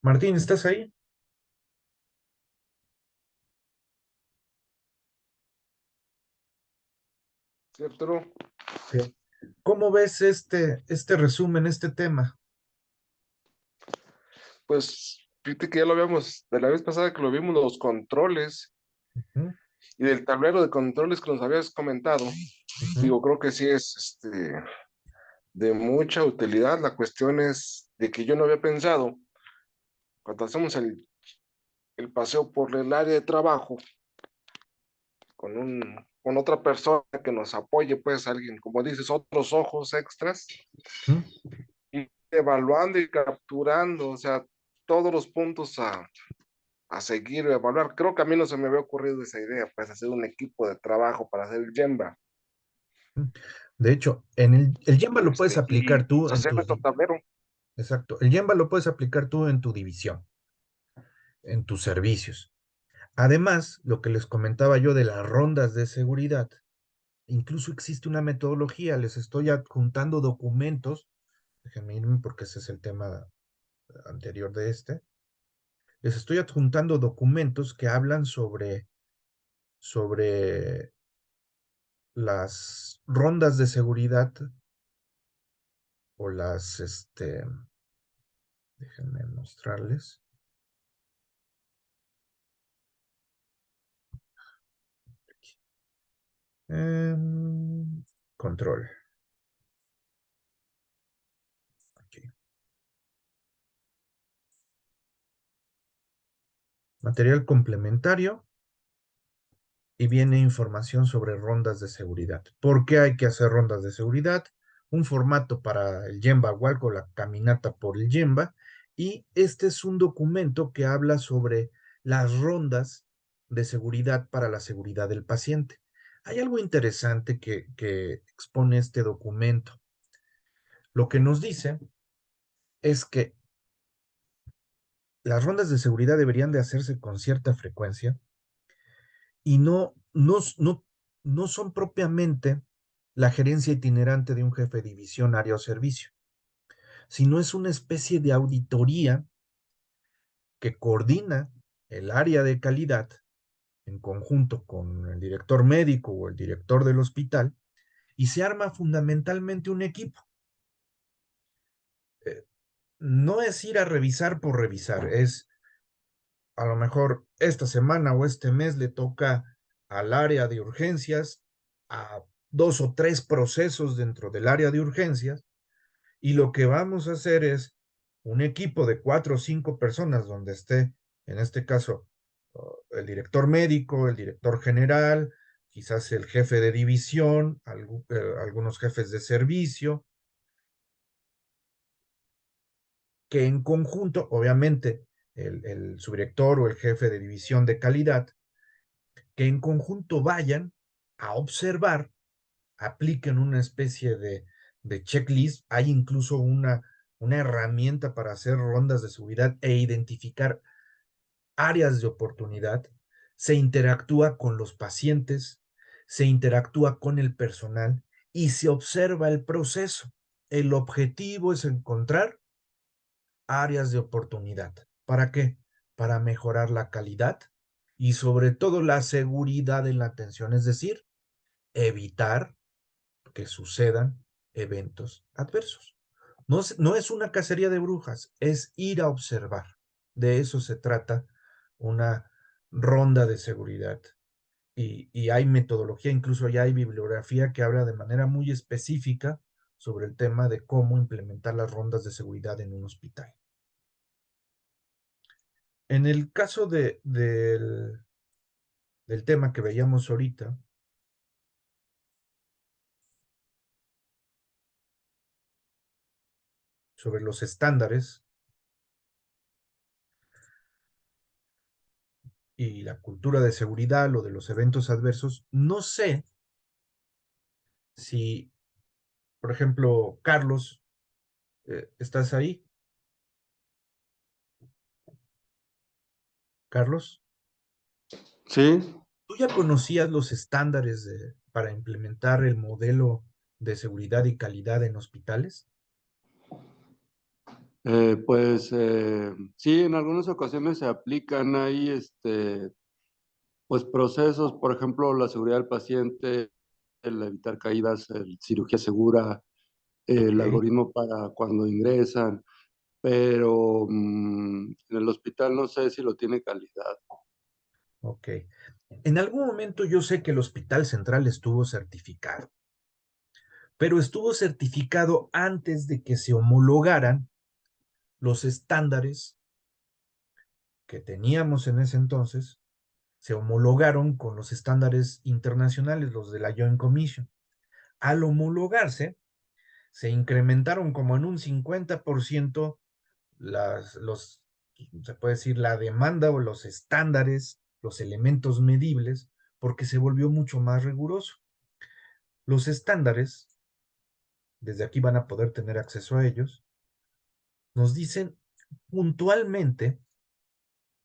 Martín, ¿estás ahí? ¿Cierto? Ok. ¿Cómo ves este resumen, este tema? Pues fíjate que ya lo habíamos, de la vez pasada que lo vimos, los controles Ujú, y del tablero de controles que nos habías comentado. ujú, Digo, creo que sí es de mucha utilidad. La cuestión es de que yo no había pensado, cuando hacemos el paseo por el área de trabajo con otra persona que nos apoye, pues alguien, como dices, otros ojos extras, ujú. y evaluando y capturando, o sea, todos los puntos a seguir o evaluar. Creo que a mí no se me había ocurrido esa idea, pues hacer un equipo de trabajo para hacer el Gemba, De hecho, el Gemba lo puedes y aplicar tú pues, en hacer nuestro tablero. exacto, el Gemba lo puedes aplicar tú en tu división, en tus servicios. Además, lo que les comentaba yo de las rondas de seguridad, incluso existe una metodología, les estoy adjuntando documentos, déjenme irme porque ese es el tema anterior de este, les estoy adjuntando documentos que hablan sobre las rondas de seguridad o déjenme mostrarles. Control. Aquí. Material complementario y viene información sobre rondas de seguridad. ¿Por qué hay que hacer rondas de seguridad? Un formato para el Gemba Walk o la caminata por el Gemba. Y este es un documento que habla sobre las rondas de seguridad para la seguridad del paciente. Hay algo interesante que expone este documento. Lo que nos dice es que las rondas de seguridad deberían de hacerse con cierta frecuencia y no son propiamente la gerencia itinerante de un jefe de división, área o servicio, sino es una especie de auditoría que coordina el área de calidad en conjunto con el director médico o el director del hospital y se arma fundamentalmente un equipo. Eh, no es ir a revisar por revisar, es a lo mejor esta semana o este mes le toca al área de urgencias, a dos o tres procesos dentro del área de urgencias, y lo que vamos a hacer es un equipo de cuatro o cinco personas donde esté, en este caso, el director médico, el director general, quizás el jefe de división, algunos jefes de servicio, que en conjunto, obviamente, el subdirector o el jefe de división de calidad, que en conjunto vayan a observar, apliquen una especie de checklist. Hay incluso una herramienta para hacer rondas de seguridad e identificar áreas de oportunidad. Se interactúa con los pacientes, se interactúa con el personal y se observa el proceso. El objetivo es encontrar áreas de oportunidad. ¿Para qué? Para mejorar la calidad y sobre todo la seguridad en la atención, es decir, evitar que sucedan eventos adversos. No es una cacería de brujas, es ir a observar. De eso se trata una ronda de seguridad. Y hay metodología, incluso ya hay bibliografía que habla de manera muy específica sobre el tema de cómo implementar las rondas de seguridad en un hospital. En el caso del tema que veíamos ahorita, sobre los estándares, y la cultura de seguridad, lo de los eventos adversos, no sé si, por ejemplo, Carlos, ¿estás ahí? Carlos, Sí, ¿tú ya conocías los estándares para implementar el modelo de seguridad y calidad en hospitales? pues sí, en algunas ocasiones se aplican ahí pues procesos, por ejemplo, la seguridad del paciente, el evitar caídas, cirugía segura, el Ok, algoritmo para cuando ingresan, pero en el hospital no sé si lo tiene calidad. ok. En algún momento yo sé que el Hospital Central estuvo certificado, pero estuvo certificado antes de que se homologaran los estándares que teníamos en ese entonces, se homologaron con los estándares internacionales, los de la Joint Commission. Al homologarse, se incrementaron como en un 50% se puede decir, la demanda o los estándares, los elementos medibles, porque se volvió mucho más riguroso. Los estándares, desde aquí van a poder tener acceso a ellos, nos dicen puntualmente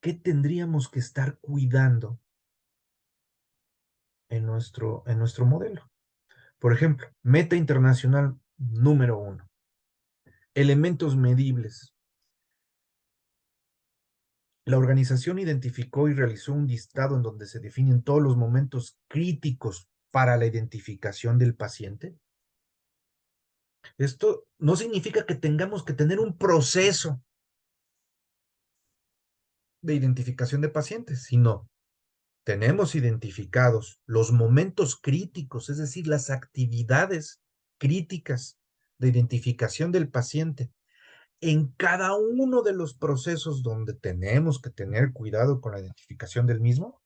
qué tendríamos que estar cuidando en nuestro modelo. Por ejemplo, meta internacional número 1, elementos medibles. La organización identificó y realizó un listado en donde se definen todos los momentos críticos para la identificación del paciente. Esto no significa que tengamos que tener un proceso de identificación de pacientes, sino tenemos identificados los momentos críticos, es decir, las actividades críticas de identificación del paciente en cada uno de los procesos donde tenemos que tener cuidado con la identificación del mismo,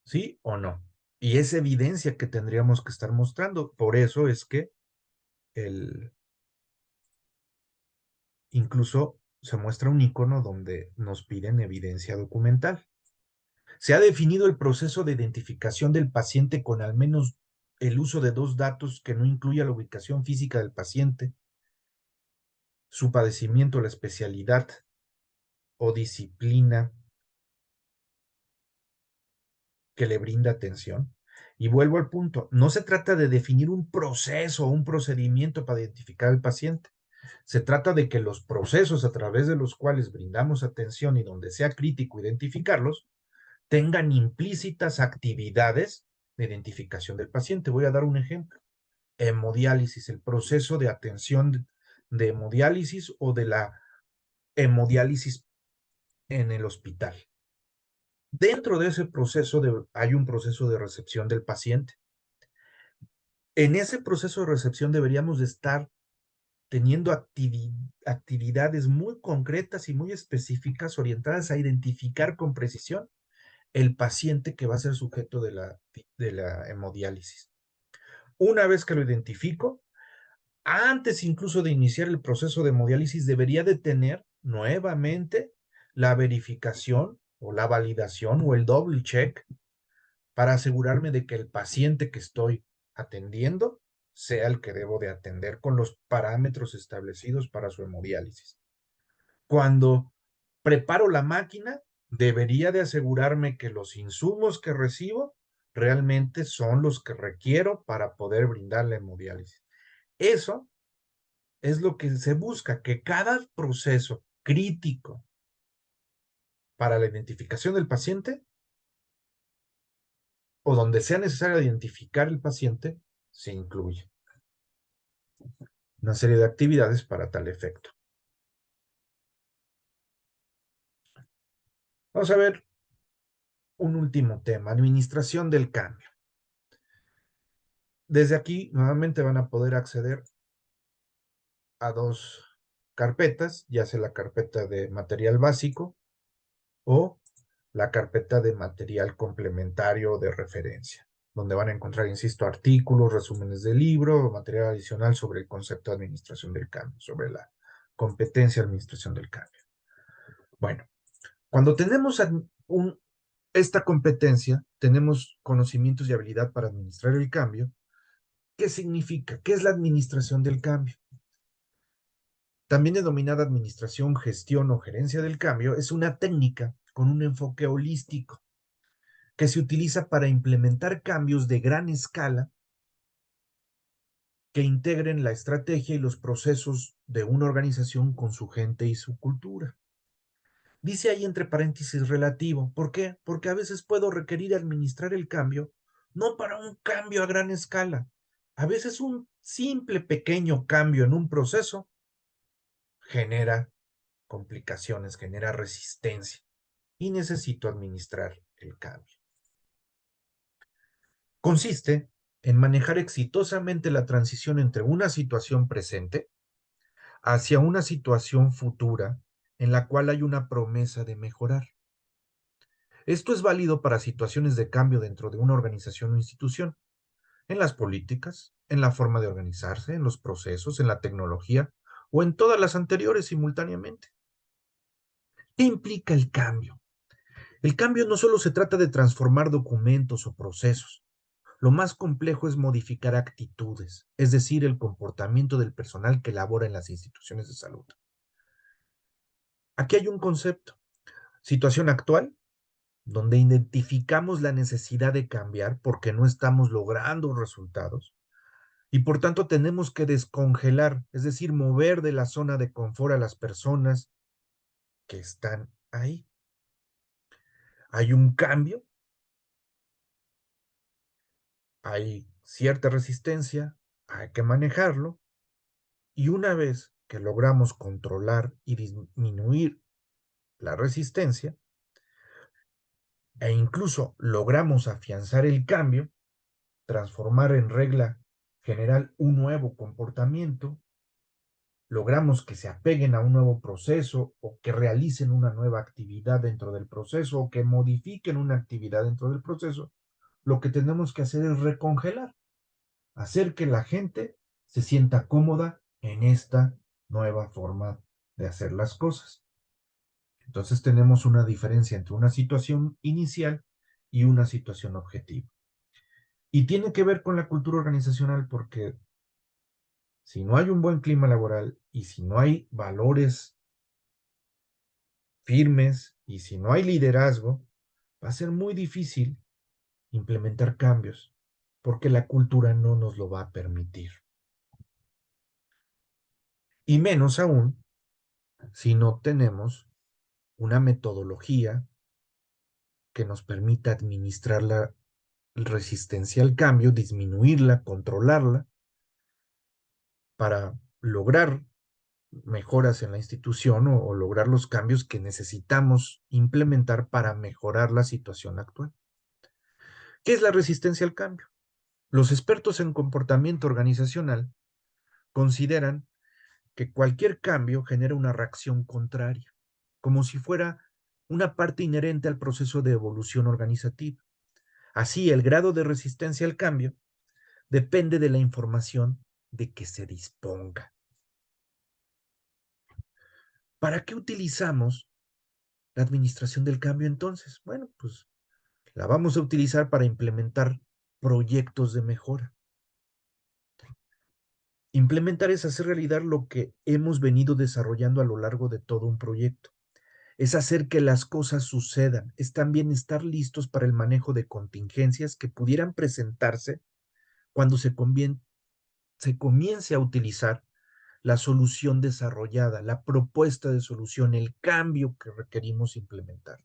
¿sí o no? Y es evidencia que tendríamos que estar mostrando. Por eso es que el, incluso se muestra un icono donde nos piden evidencia documental. Se ha definido el proceso de identificación del paciente con al menos el uso de dos datos que no incluya la ubicación física del paciente, su padecimiento, la especialidad o disciplina que le brinda atención. Y vuelvo al punto, no se trata de definir un proceso o un procedimiento para identificar al paciente. Se trata de que los procesos a través de los cuales brindamos atención y donde sea crítico identificarlos, tengan implícitas actividades de identificación del paciente. Voy a dar un ejemplo. Hemodiálisis, el proceso de atención de hemodiálisis o de la hemodiálisis en el hospital. Dentro de ese proceso hay un proceso de recepción del paciente. En ese proceso de recepción deberíamos de estar teniendo actividades muy concretas y muy específicas orientadas a identificar con precisión el paciente que va a ser sujeto de la hemodiálisis. Una vez que lo identifico, antes incluso de iniciar el proceso de hemodiálisis, debería de tener nuevamente la verificación o la validación o el double check para asegurarme de que el paciente que estoy atendiendo sea el que debo de atender con los parámetros establecidos para su hemodiálisis. Cuando preparo la máquina, debería de asegurarme que los insumos que recibo realmente son los que requiero para poder brindar la hemodiálisis. Eso es lo que se busca, que cada proceso crítico para la identificación del paciente o donde sea necesario identificar el paciente, se incluye una serie de actividades para tal efecto. Vamos a ver un último tema, administración del cambio. Desde aquí nuevamente van a poder acceder a dos carpetas, ya sea la carpeta de material básico o la carpeta de material complementario de referencia, donde van a encontrar, insisto, artículos, resúmenes de libro, material adicional sobre el concepto de administración del cambio, sobre la competencia de administración del cambio. Bueno, Cuando tenemos esta competencia, tenemos conocimientos y habilidad para administrar el cambio. ¿Qué significa? ¿Qué es la administración del cambio? También denominada administración, gestión o gerencia del cambio, es una técnica con un enfoque holístico que se utiliza para implementar cambios de gran escala que integren la estrategia y los procesos de una organización con su gente y su cultura. Dice ahí entre paréntesis relativo. ¿Por qué? Porque a veces puedo requerir administrar el cambio, no para un cambio a gran escala. A veces un simple pequeño cambio en un proceso genera complicaciones, genera resistencia y necesito administrar el cambio. Consiste en manejar exitosamente la transición entre una situación presente hacia una situación futura en la cual hay una promesa de mejorar. Esto es válido para situaciones de cambio dentro de una organización o institución, en las políticas, en la forma de organizarse, en los procesos, en la tecnología o en todas las anteriores simultáneamente. ¿Qué implica el cambio? El cambio no solo se trata de transformar documentos o procesos. Lo más complejo es modificar actitudes, es decir, el comportamiento del personal que labora en las instituciones de salud. Aquí hay un concepto. Situación actual, donde identificamos la necesidad de cambiar porque no estamos logrando resultados y por tanto tenemos que descongelar, es decir, mover de la zona de confort a las personas que están ahí. Hay un cambio, hay cierta resistencia, hay que manejarlo y una vez que logramos controlar y disminuir la resistencia e incluso logramos afianzar el cambio, transformar en regla general un nuevo comportamiento, logramos que se apeguen a un nuevo proceso o que realicen una nueva actividad dentro del proceso o que modifiquen una actividad dentro del proceso, lo que tenemos que hacer es recongelar, hacer que la gente se sienta cómoda en esta nueva forma de hacer las cosas. Entonces tenemos una diferencia entre una situación inicial y una situación objetiva. Y tiene que ver con la cultura organizacional porque si no hay un buen clima laboral y si no hay valores firmes y si no hay liderazgo, va a ser muy difícil implementar cambios porque la cultura no nos lo va a permitir. Y menos aún si no tenemos una metodología que nos permita administrar la resistencia al cambio, disminuirla, controlarla, para lograr mejoras en la institución o lograr los cambios que necesitamos implementar para mejorar la situación actual. ¿Qué es la resistencia al cambio? Los expertos en comportamiento organizacional consideran que cualquier cambio genera una reacción contraria, como si fuera una parte inherente al proceso de evolución organizativa. Así, el grado de resistencia al cambio depende de la información de que se disponga. ¿Para qué utilizamos la administración del cambio entonces? Bueno, pues la vamos a utilizar para implementar proyectos de mejora. Implementar es hacer realidad lo que hemos venido desarrollando a lo largo de todo un proyecto. Es hacer que las cosas sucedan. Es también estar listos para el manejo de contingencias que pudieran presentarse cuando se comience a utilizar la solución desarrollada, la propuesta de solución, el cambio que requerimos implementar.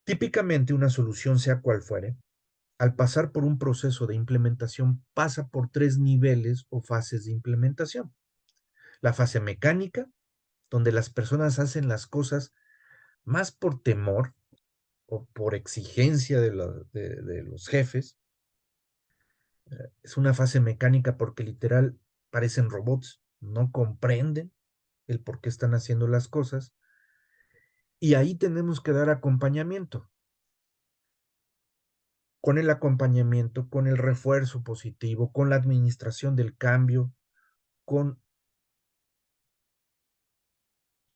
Típicamente una solución, sea cual fuere, al pasar por un proceso de implementación, pasa por 3 niveles o fases de implementación. La fase mecánica, donde las personas hacen las cosas más por temor o por exigencia de los jefes. Es una fase mecánica porque literal parecen robots, no comprenden el por qué están haciendo las cosas. Y ahí tenemos que dar acompañamiento. Con el acompañamiento, con el refuerzo positivo, con la administración del cambio, con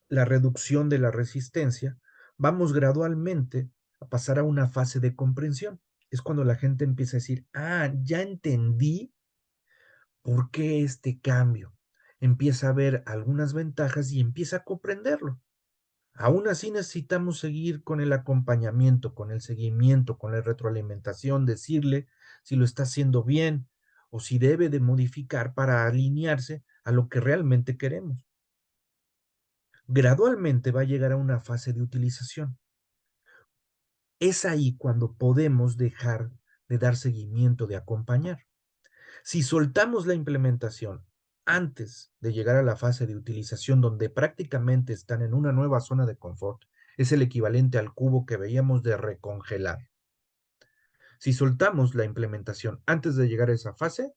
la reducción de la resistencia, vamos gradualmente a pasar a una fase de comprensión. Es cuando la gente empieza a decir, ah, ya entendí por qué este cambio. Empieza a ver algunas ventajas y empieza a comprenderlo. Aún así necesitamos seguir con el acompañamiento, con el seguimiento, con la retroalimentación, decirle si lo está haciendo bien o si debe de modificar para alinearse a lo que realmente queremos. Gradualmente va a llegar a una fase de utilización. Es ahí cuando podemos dejar de dar seguimiento, de acompañar. Si soltamos la implementación antes de llegar a la fase de utilización donde prácticamente están en una nueva zona de confort, es el equivalente al cubo que veíamos de recongelar. Si soltamos la implementación antes de llegar a esa fase,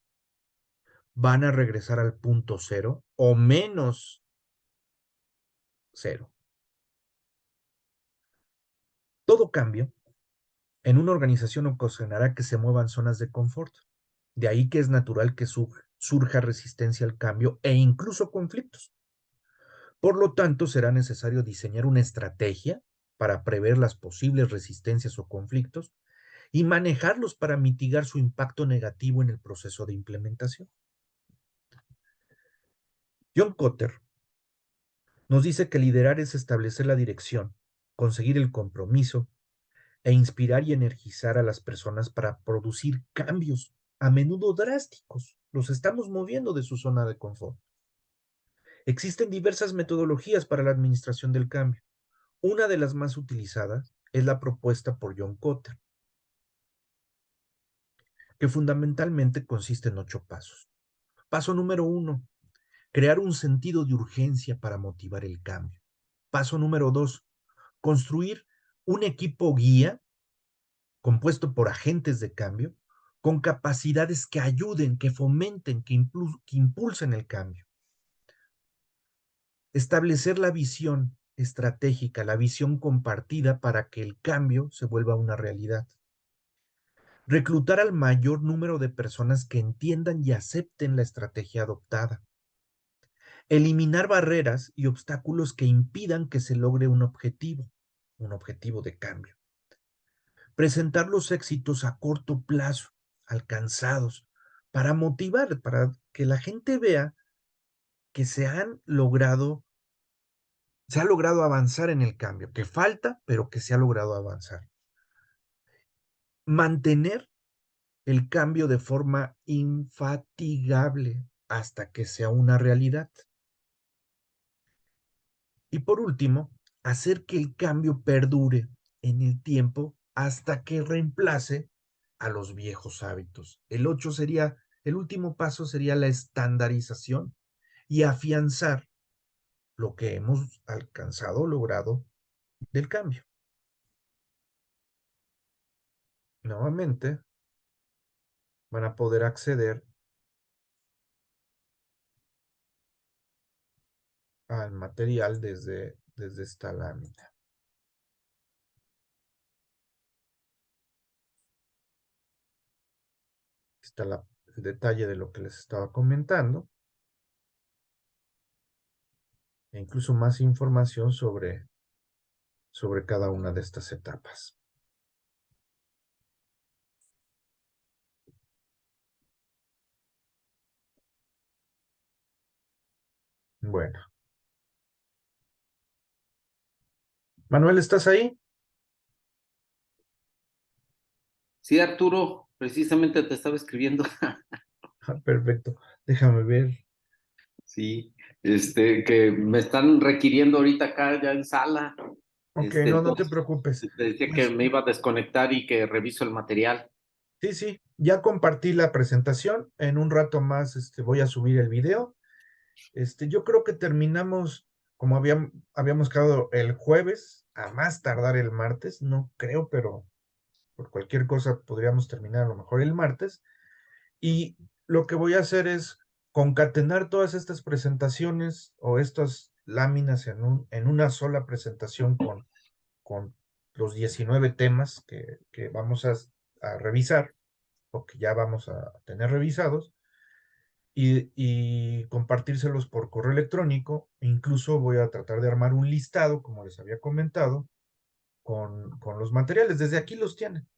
van a regresar al punto cero o menos cero. Todo cambio en una organización ocasionará que se muevan zonas de confort. De ahí que es natural que surja resistencia al cambio e incluso conflictos. Por lo tanto, será necesario diseñar una estrategia para prever las posibles resistencias o conflictos y manejarlos para mitigar su impacto negativo en el proceso de implementación. John Kotter nos dice que liderar es establecer la dirección, conseguir el compromiso e inspirar y energizar a las personas para producir cambios, a menudo drásticos. Los estamos moviendo de su zona de confort. Existen diversas metodologías para la administración del cambio. Una de las más utilizadas es la propuesta por John Kotter, que fundamentalmente consiste en 8 pasos. Paso número 1, crear un sentido de urgencia para motivar el cambio. Paso número 2, construir un equipo guía compuesto por agentes de cambio con capacidades que ayuden, que fomenten, que impulsen el cambio. Establecer la visión estratégica, la visión compartida para que el cambio se vuelva una realidad. Reclutar al mayor número de personas que entiendan y acepten la estrategia adoptada. Eliminar barreras y obstáculos que impidan que se logre un objetivo de cambio. Presentar los éxitos a corto plazo, alcanzados, para motivar, para que la gente vea que se ha logrado avanzar en el cambio, que falta, pero que se ha logrado avanzar. Mantener el cambio de forma infatigable hasta que sea una realidad. Y por último, hacer que el cambio perdure en el tiempo hasta que reemplace a los viejos hábitos. El último paso sería la estandarización y afianzar lo que hemos alcanzado, logrado del cambio. Nuevamente, van a poder acceder al material desde esta lámina. Está el detalle de lo que les estaba comentando. E incluso más información sobre cada una de estas etapas. Bueno. Manuel, ¿estás ahí? Sí, Arturo, precisamente te estaba escribiendo. Perfecto. Déjame ver. Sí, que me están requiriendo ahorita acá ya en sala. Ok, no te preocupes. Te decía que Pues, me iba a desconectar y que reviso el material. sí, ya compartí la presentación. En un rato más voy a subir el video. Yo creo que terminamos como habíamos quedado el jueves, a más tardar el martes. No creo, pero por cualquier cosa podríamos terminar a lo mejor el martes. Y lo que voy a hacer es concatenar todas estas presentaciones o estas láminas en una sola presentación con los 19 temas que vamos a revisar o que ya vamos a tener revisados. y compartírselos por correo electrónico. Incluso voy a tratar de armar un listado, como les había comentado, con los materiales. Desde aquí los tienen.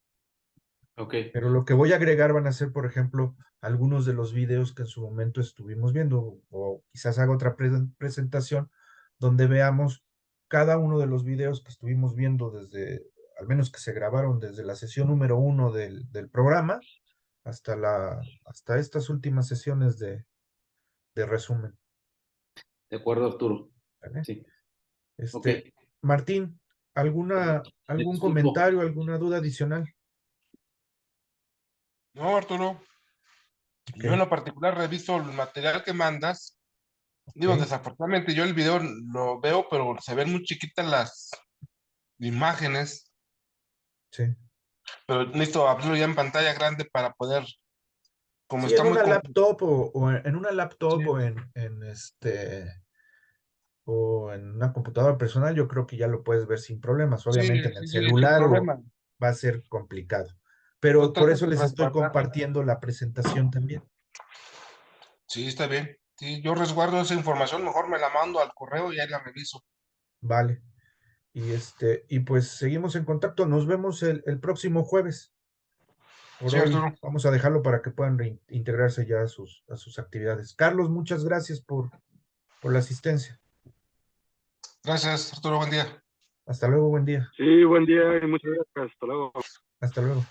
Ok. Pero lo que voy a agregar van a ser, por ejemplo, algunos de los videos que en su momento estuvimos viendo, o quizás haga otra presentación donde veamos cada uno de los videos que estuvimos viendo desde, al menos que se grabaron desde la sesión número 1 del programa hasta estas últimas sesiones de resumen. De acuerdo, Arturo. ¿Vale? Sí. Ok. Martín, ¿algún Disculpo. comentario, alguna duda adicional? No, Arturo, Ok, yo en lo particular reviso el material que mandas. Digo, ok, desafortunadamente yo el video lo veo, pero se ven muy chiquitas las imágenes, sí. pero necesito abrirlo ya en pantalla grande para poder, como Sí, está en muy una completo. laptop o en una laptop Sí, o en una computadora personal, yo creo que ya lo puedes ver sin problemas. sí, Obviamente en el sí, sin celular problema. va a ser complicado, Yo pero por trato eso de les estoy resguardar. compartiendo la presentación también. Sí, está bien. Sí, yo resguardo esa información, mejor me la mando al correo y ahí la reviso. Vale. Y pues seguimos en contacto. Nos vemos el próximo jueves. Por Sí, hoy Arturo. vamos a dejarlo para que puedan reintegrarse ya a sus actividades. Carlos, muchas gracias por la asistencia. Gracias, Arturo, buen día. Hasta luego, buen día. Sí, buen día y muchas gracias. Hasta luego. Hasta luego.